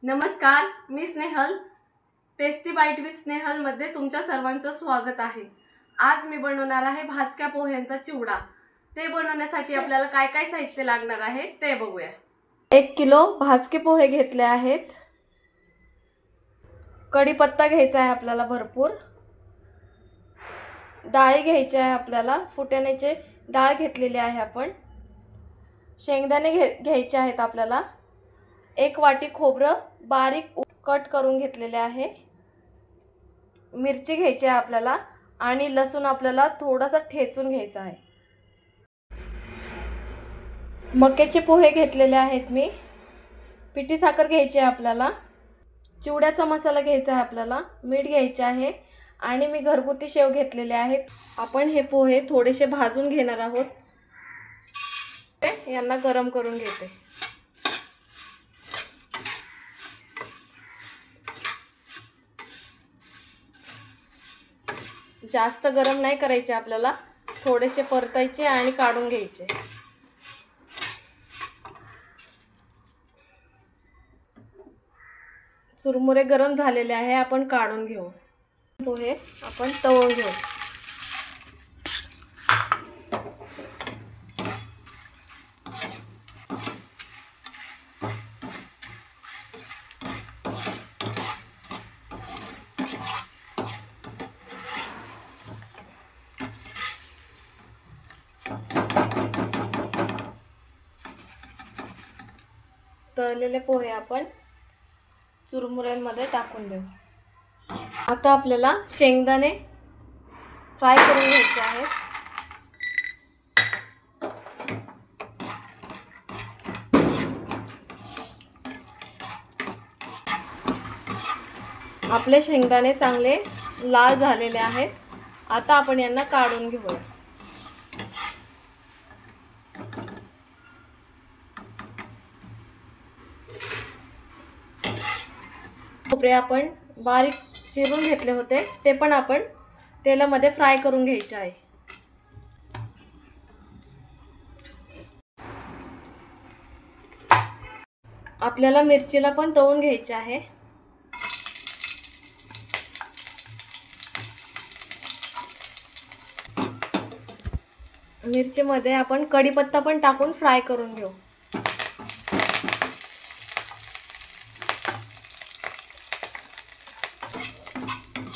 नमस्कार, मी Snehal. Tasty bite with Snehal मध्ये तुमच्या सर्वांचं स्वागत आहे. आज मी बनवणार आहे भाजक्या पोह्यांचा चिवडा. ते बनवण्यासाठी आपल्याला काय काय साहित्य लागणार आहे ते बघूया. 1 किलो भाजके पोहे घेतले आहेत. कढीपत्ता घ्यायचा आहे आपल्याला भरपूर. डाळी घ्यायची आहे आपल्याला. फुटाण्याची डाळ घेतलेली आहे आपण. शेंगदाणे घ्यायचे आहेत आपल्याला. 1 वाटी खोबरं बारीक कट करून घेतलेले आहे. मिरची घ्यायची आहे आपल्याला आणि लसूण आपल्याला थोडासा ठेचून घ्यायचा आहे. मक्याचे पोहे घेतलेले आहेत मी. पिठी साखर घ्यायची आहे आपल्याला. चिवड्याचा मसाला घ्यायचा आहे आपल्याला. मीठ घ्यायचे आहे आणि मी घरगुती शेव घेतलेले आहेत. आपण हे पोहे थोडेसे भाजून घेणार आहोत. यांना गरम करून घेते. जास्त गरम नाही करायचे आपल्याला. थोडेसे परतायचे आणि काढून घ्यायचे. चुरमुरे गरम झालेले आहे, आपण काढून घेऊ. पोहे आपण तळून घेऊ. तळलेले पोहे आपण चुरमुऱ्यांमध्ये टाकून देऊ. आता आपल्याला शेंगदाणे फ्राय करून घ्यायचे आहेत. आपले शेंगदाणे चांगले लाल झालेले आहेत. आता आपण यांना काढून घेऊया. खोबरे आपण बारीक चिरून घेतले होते, ते पण आपण तेलामध्ये फ्राय करून घ्यायचे आहे. आपल्याला मिरचीला पण तळून घ्यायचे आहे. मिरचीमध्ये आपण कढीपत्ता पण टाकून फ्राय करून घेऊ.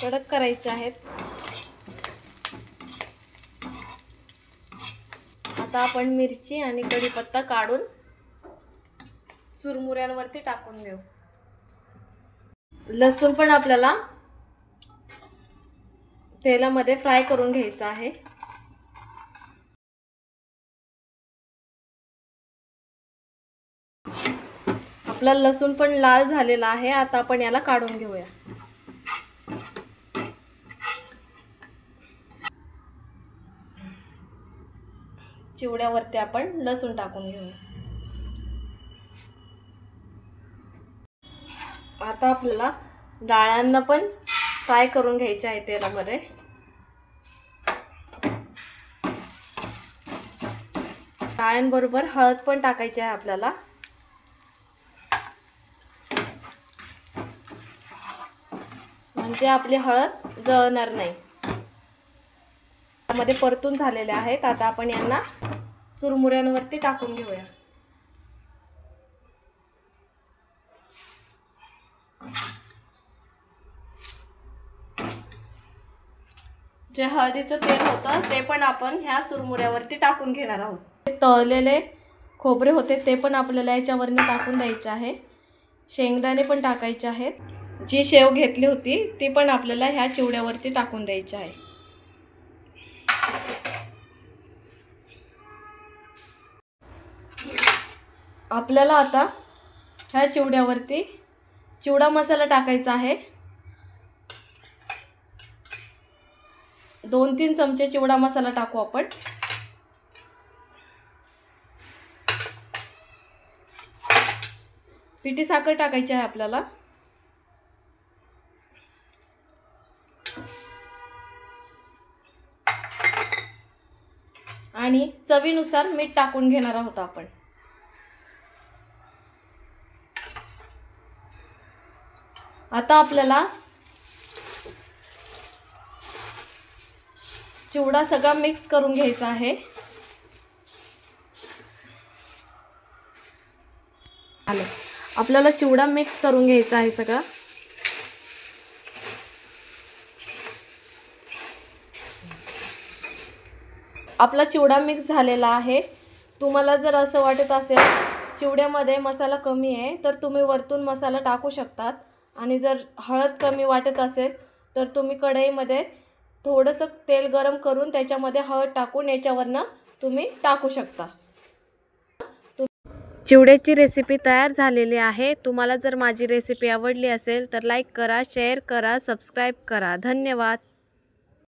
कडक करायचे आहेत. आता आपण मिरची आणि कढीपत्ता काढून चुरमुऱ्यांवरती टाकून देऊ. लसूण पण आपल्याला तेलामध्ये फ्राय करून घ्यायचा आहे. आपला लसूण पण लाल झालेला आहे. आता आपण याला काढून घेऊया. चिवड्यावरती आपण लसूण टाकून घेऊ. आता आपल्याला डाळ्यांना पण फ्राय करून घ्यायचे आहे तेलामध्ये. डाळ्यांबरोबर हळद पण टाकायची आहे आपल्याला. म्हणजे आपली हळद जळणार नाही. मध्ये परतून झालेले आहेत. आता आपण यांना चुरमुऱ्यांवरती टाकून घेऊया. जे हळदीचं तेल होतं ते पण आपण ह्या चुरमुऱ्यावरती टाकून घेणार आहोत. तळलेले खोबरे होते ते पण आपल्याला याच्यावरती टाकून द्यायचे आहे. शेंगदाणे पण टाकायचे आहेत. जी शेव घेतली होती ती पण आपल्याला ह्या चिवड्यावरती टाकून द्यायची आहे. आपल्याला आता ह्या चिवड्यावरती चिवडा मसाला टाकायचा आहे. 2-3 चमचे चिवडा मसाला टाकू आपण. पिठी साखर टाकायची आहे आपल्याला. आणि चवीनुसार मीठ टाकून घेणार आहोत आपण. आता आपल्याला चिवडा सगळा मिक्स करून घ्यायचा आहे। आपल्याला चिवडा मिक्स करून घ्यायचा आहे सगळा। आपला चिवडा मिक्स झालेला आहे। तुम्हाला जर असं वाटत असेल चिवड्यामध्ये मसाला कमी आहे तर तुम्ही वरतून मसाला टाकू शकतात, आणि जर हळद कमी वाटत असेल तर तुम्ही कढईमध्ये थोडंसं तेल गरम करून त्याच्यामध्ये हळद टाकून याच्यावरनं तुम्ही टाकू शकता। चिवड्याची रेसिपी तयार झालेली आहे। तुम्हाला जर माझी रेसिपी आवडली असेल तर लाईक करा, शेअर करा, सबस्क्राईब करा। धन्यवाद।